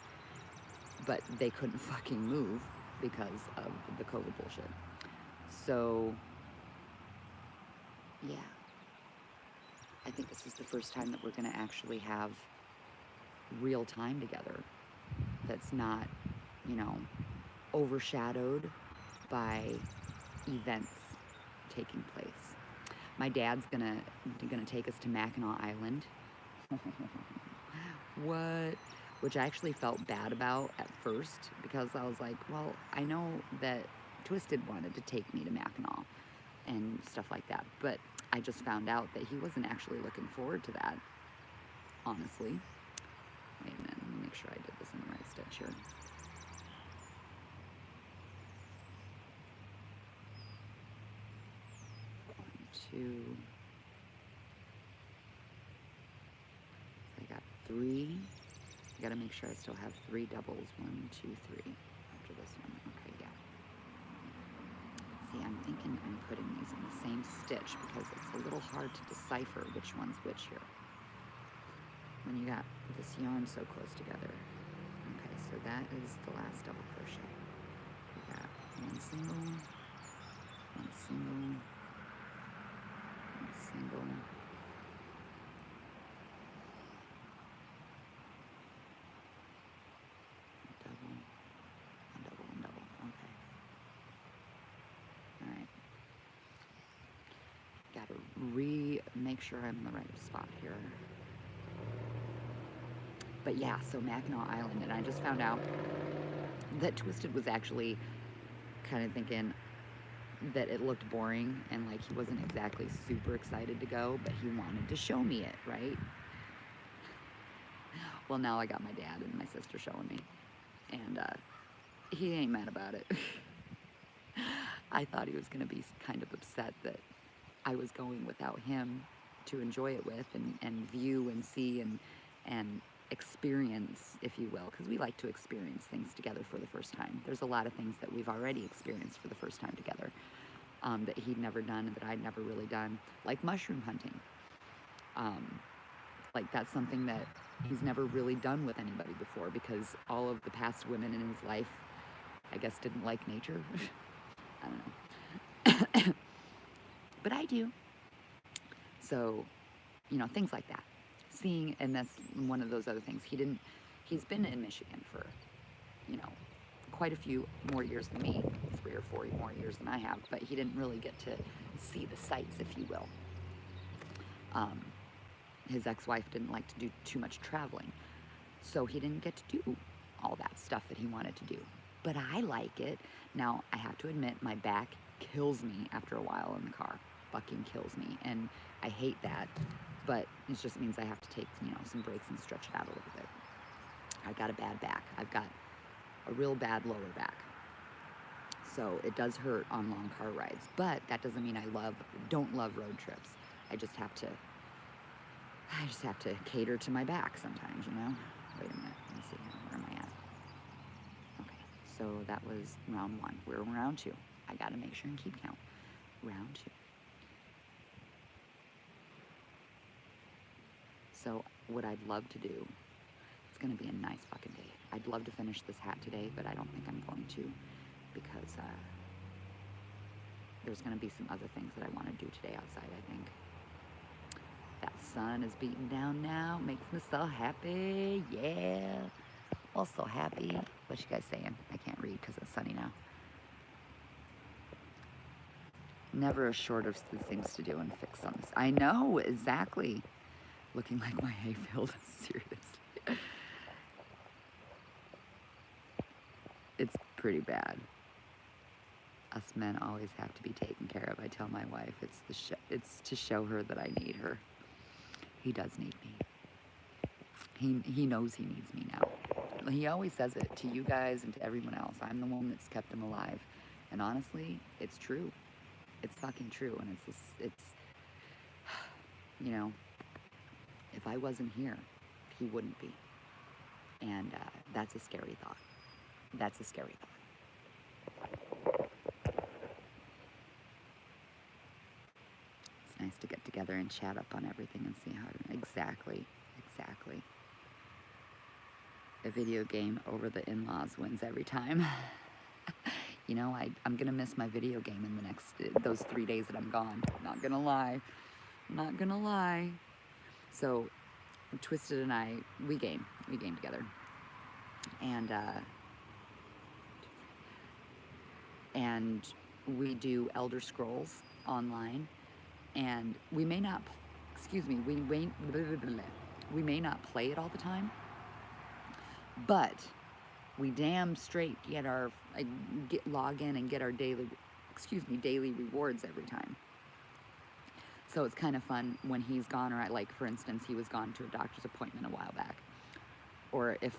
but they couldn't fucking move because of the COVID bullshit. So yeah, I think this is the first time that we're gonna actually have real time together that's not, you know, overshadowed by events taking place. My dad's gonna take us to Mackinac Island. What? Which I actually felt bad about at first, because I was like, well, I know that Twisted wanted to take me to Mackinac and stuff like that, but I just found out that he wasn't actually looking forward to that, honestly. Wait a minute, let me make sure I did this in the right stitch here. Two. I got 3. I gotta make sure I still have 3 doubles. 1, 2, 3 after this one. Okay, yeah. See, I'm thinking I'm putting these in the same stitch because it's a little hard to decipher which one's which here when you got this yarn so close together. Okay, so that is the last double crochet. We got 1 single, 1 single, 1 single, double, 1 double, 1 double. Okay. All right. Gotta make sure I'm in the right spot here. But yeah, so Mackinac Island, and I just found out that Twisted was actually kind of thinking that it looked boring and like he wasn't exactly super excited to go, but he wanted to show me it, right? Well, now I got my dad and my sister showing me, and he ain't mad about it. I thought he was gonna be kind of upset that I was going without him to enjoy it with and view and see and experience, if you will, because we like to experience things together for the first time. There's a lot of things that we've already experienced for the first time together, that he'd never done and that I'd never really done, like mushroom hunting. Like that's something that he's never really done with anybody before, because all of the past women in his life, I guess, didn't like nature. I don't know. But I do. So, you know, things like that. Seeing, and that's one of those other things. He's been in Michigan for, you know, quite a few more years than me, 3 or 4 more years than I have, but he didn't really get to see the sights, if you will. His ex-wife didn't like to do too much traveling, so he didn't get to do all that stuff that he wanted to do. But I like it. Now, I have to admit, my back kills me after a while in the car. Fucking kills me, and I hate that, but it just means I have to take, you know, some breaks and stretch it out a little bit. I've got a bad back. I've got a real bad lower back. So it does hurt on long car rides, but that doesn't mean I don't love road trips. I just have to cater to my back sometimes, you know? Wait a minute, let me see here, where am I at? Okay, so that was round 1. We're in round 2. I gotta make sure and keep count. Round 2. So what I'd love to do, it's gonna be a nice fucking day. I'd love to finish this hat today, but I don't think I'm going to, because there's gonna be some other things that I wanna do today outside, I think. That sun is beating down now, makes me so happy, yeah. Also happy. What you guys saying? I can't read because it's sunny now. Never a short of things to do and fix on this. I know, exactly. Looking like my hayfield, seriously. It's pretty bad. Us men always have to be taken care of. I tell my wife it's to show her that I need her. He does need me. He knows he needs me now. He always says it to you guys and to everyone else. I'm the one that's kept him alive. And honestly, it's true. It's fucking true. And it's you know, if I wasn't here, he wouldn't be. And that's a scary thought. That's a scary thought. It's nice to get together and chat up on everything and see how to... Exactly. A video game over the in-laws wins every time. You know, I'm gonna miss my video game in the next, those 3 days that I'm gone. Not gonna lie. So, Twisted and I, we game together. And we do Elder Scrolls online. And we may not, we may not play it all the time, but we damn straight log in and get our daily rewards every time. So it's kind of fun when he's gone, or like, for instance, he was gone to a doctor's appointment a while back. Or if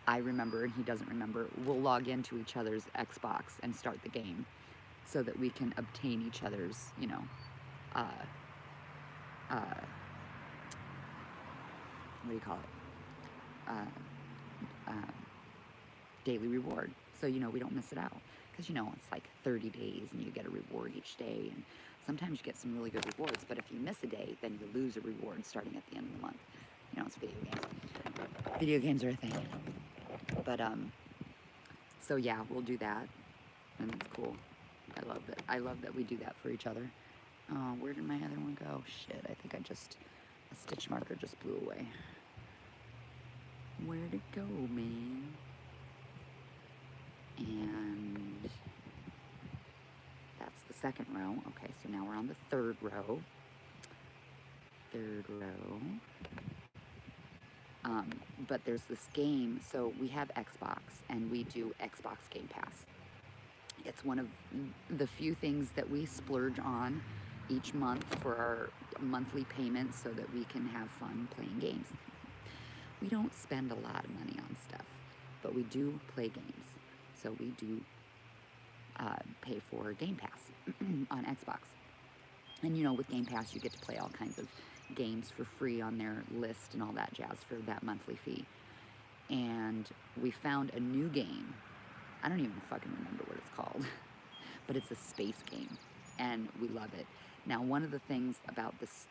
I remember and he doesn't remember, we'll log into each other's Xbox and start the game so that we can obtain each other's, you know, what do you call it? Daily reward. So, you know, we don't miss it out. Because, you know, it's like 30 days and you get a reward each day. And sometimes you get some really good rewards. But if you miss a day, then you lose a reward starting at the end of the month. You know, it's video games. Video games are a thing. But, so yeah, we'll do that. And it's cool. I love that we do that for each other. Oh, where did my other one go? Shit, I think a stitch marker just blew away. Where'd it go, man? And that's the second row. Okay, so now we're on the third row. But there's this game, so we have Xbox, and we do Xbox Game Pass. It's one of the few things that we splurge on each month for our monthly payments so that we can have fun playing games. We don't spend a lot of money on stuff, but we do play games. So we do pay for Game Pass on Xbox. And you know, with Game Pass, you get to play all kinds of games for free on their list and all that jazz for that monthly fee. And we found a new game. I don't even fucking remember what it's called, but it's a space game, and we love it. Now, one of the things about this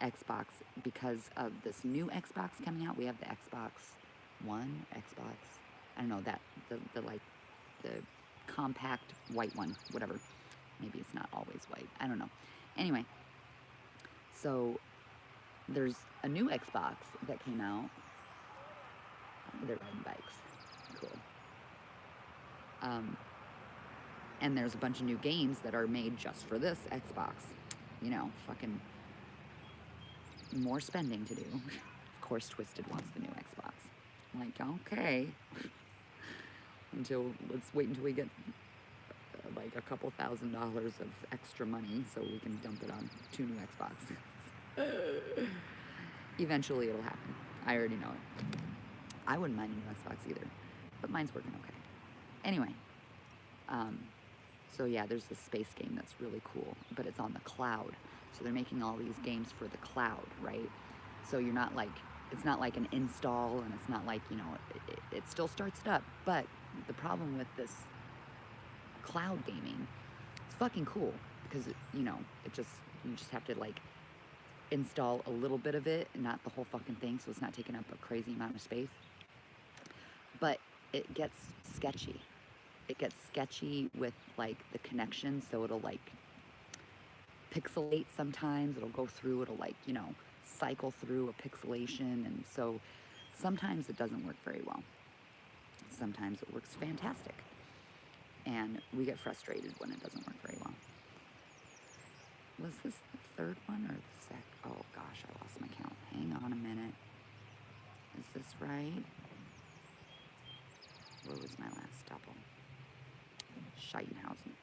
Xbox, because of this new Xbox coming out, we have the Xbox One, I don't know, that, the compact white one, whatever. Maybe it's not always white, I don't know. Anyway, so there's a new Xbox that came out. They're riding bikes, cool. And there's a bunch of new games that are made just for this Xbox. You know, fucking more spending to do. Of course, Twisted wants the new Xbox. I'm like, okay. Let's wait until we get like a couple $1,000s of extra money so we can dump it on 2 new Xboxes. Eventually it'll happen. I already know it. I wouldn't mind a new Xbox either, but mine's working okay. Anyway, So yeah, there's this space game that's really cool, but it's on the cloud. So they're making all these games for the cloud, right? So you're not like, it's not like an install, and it's not like, you know, it still starts it up. But the problem with this cloud gaming, it's fucking cool because, you know, you just have to like install a little bit of it and not the whole fucking thing, so it's not taking up a crazy amount of space. But it gets sketchy. It gets sketchy with like the connection, so it'll like pixelate sometimes. It'll go through, it'll like, you know, cycle through a pixelation, and so sometimes it doesn't work very well. Sometimes it works fantastic. And we get frustrated when it doesn't work very well. Was this the third one or the second? Oh gosh, I lost my count. Hang on a minute. Is this right? Where was my last double? Scheitenhausen.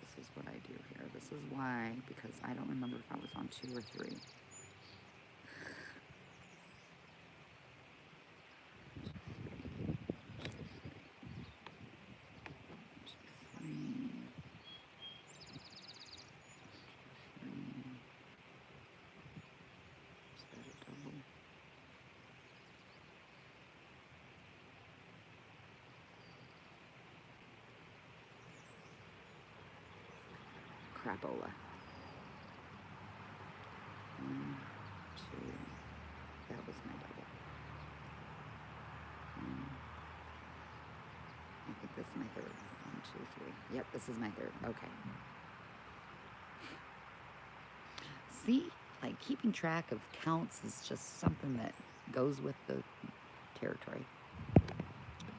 This is what I do here. This is why, because I don't remember if I was on 2 or 3. Crapola. 1, 2. That was my double. I think this is my third. 1, 2, 3. Yep, this is my third. Okay. See, like keeping track of counts is just something that goes with the territory.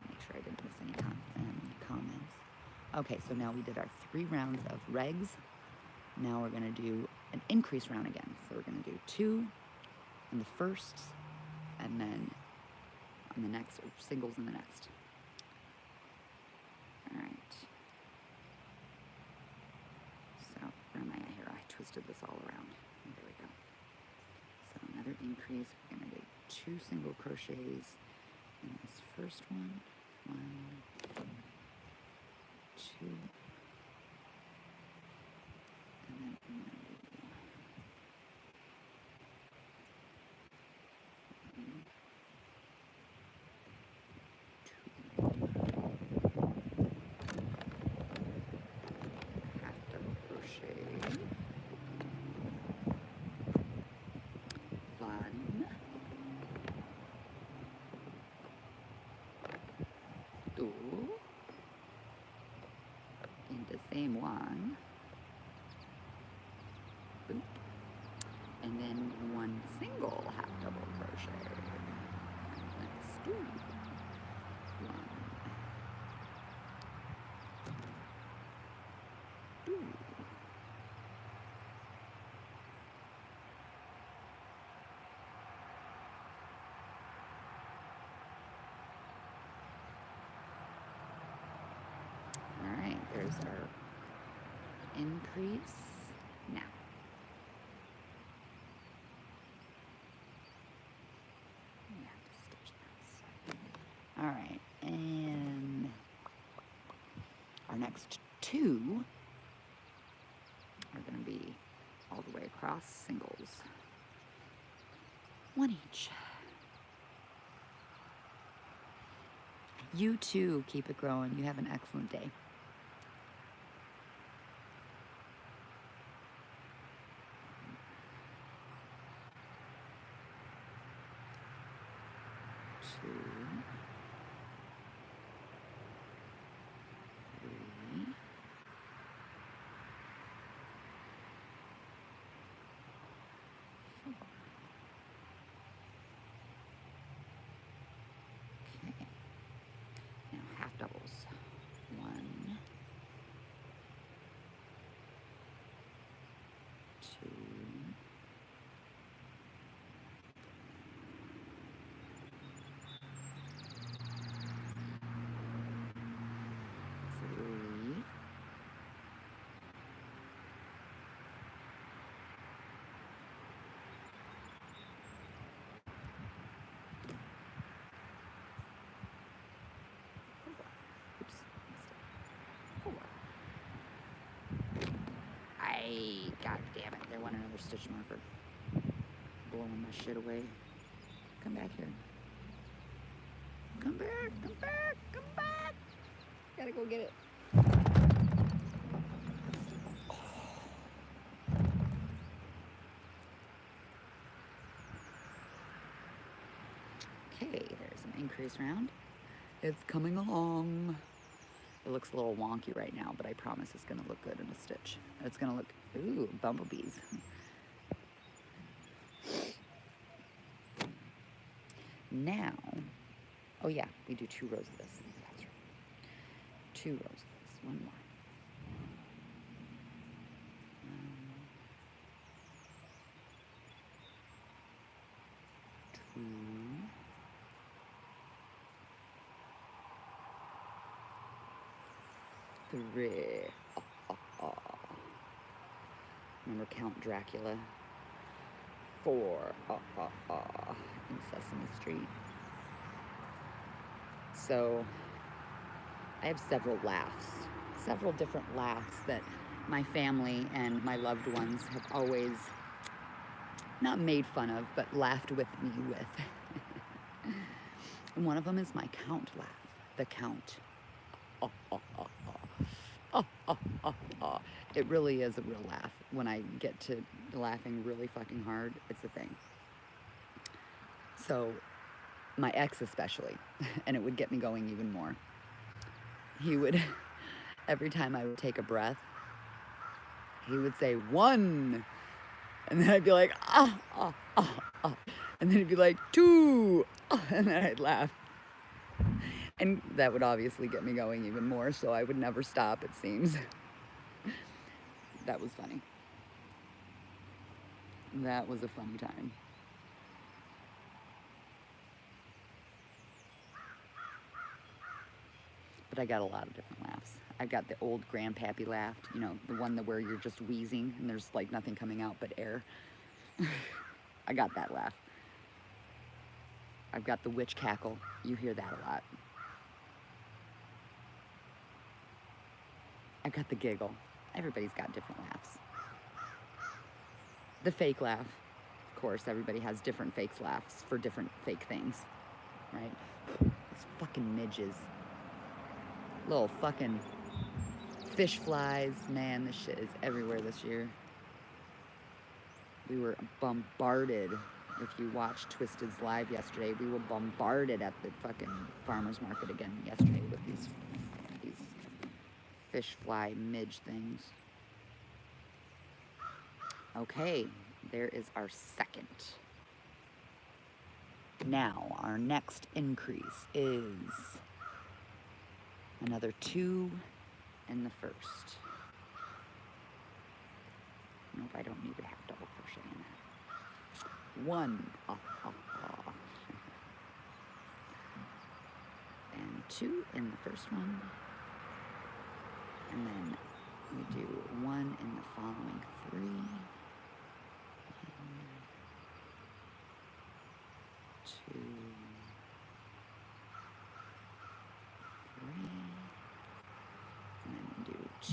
Make sure I didn't miss any comments. Okay, so now we did our 3 rounds of regs. Now we're going to do an increase round again. So we're going to do 2 in the first, and then on the next, or singles in the next. All right. So where am I at here? I twisted this all around. There we go. So another increase. We're going to do 2 single crochets in this first one. 1, 2. In the same one, boop, and then 1 single half double crochet. Let's do 1, 2. All right, there's our increase. Now, we have to stitch that. All right, and our next 2 are going to be all the way across singles. 1 each. You too, keep it growing. You have an excellent day. Doubles. 1, 2, 3, damn it. There went another stitch marker. Blowing my shit away. Come back here. Come back, come back, come back. Gotta go get it. Okay, there's an increase round. It's coming along. It looks a little wonky right now, but I promise it's gonna look good in a stitch. It's gonna look, ooh, bumblebees. Now, oh yeah, we do 2 rows of this. That's right. 2 rows of this, one more. Two, 3. Remember Count Dracula? 4. In Sesame Street. So I have several different laughs that my family and my loved ones have always not made fun of, but laughed with me with. And one of them is my Count laugh, the Count. It really is a real laugh. When I get to laughing really fucking hard, it's a thing. So, my ex especially, and it would get me going even more. He would, every time I would take a breath, he would say, 1. And then I'd be like, And then he'd be like, 2. And then I'd laugh. And that would obviously get me going even more, so I would never stop, it seems. That was funny. That was a funny time. But I got a lot of different laughs. I got the old grandpappy laugh, you know, the one where you're just wheezing and there's like nothing coming out but air. I got that laugh. I've got the witch cackle. You hear that a lot. I've got the giggle. Everybody's got different laughs. The fake laugh. Of course, everybody has different fake laughs for different fake things, right? These fucking midges. Little fucking fish flies. Man, this shit is everywhere this year. We were bombarded. If you watched Twisted's live yesterday, we were bombarded at the fucking farmer's market again yesterday with these fish fly midge things. Okay, there is our second. Now, our next increase is another 2 in the first. Nope, I don't need to have double crochet in that. 1. And 2 in the first one. And then we do 1 in the following 3. 2, 3. And then we do 2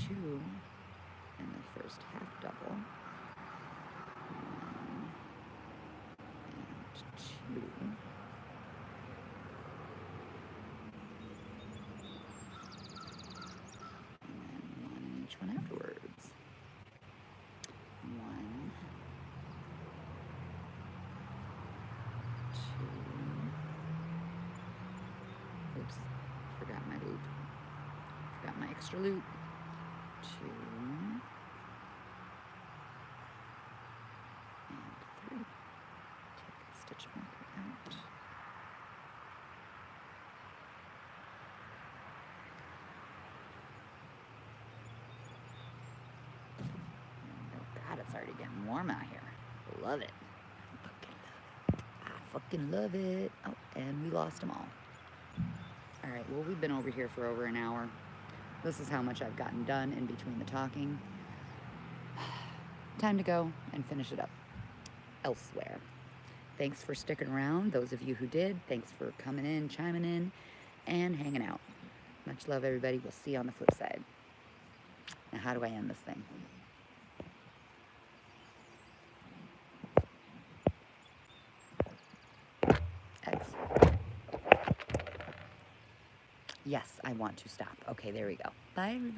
in the first half double. 1 and 2. One afterwards. 1, 2. Oops, forgot my loop. Forgot my extra loop. 2 and 3. Take a stitch marker out. It's already getting warm out here. Love it. I fucking love it. Oh, and we lost them all. All right, well, we've been over here for over an hour. This is how much I've gotten done in between the talking. Time to go and finish it up elsewhere. Thanks for sticking around. Those of you who did, thanks for coming in, chiming in, and hanging out. Much love, everybody. We'll see you on the flip side. Now, how do I end this thing? Yes, I want to stop. Okay, there we go. Bye, everybody.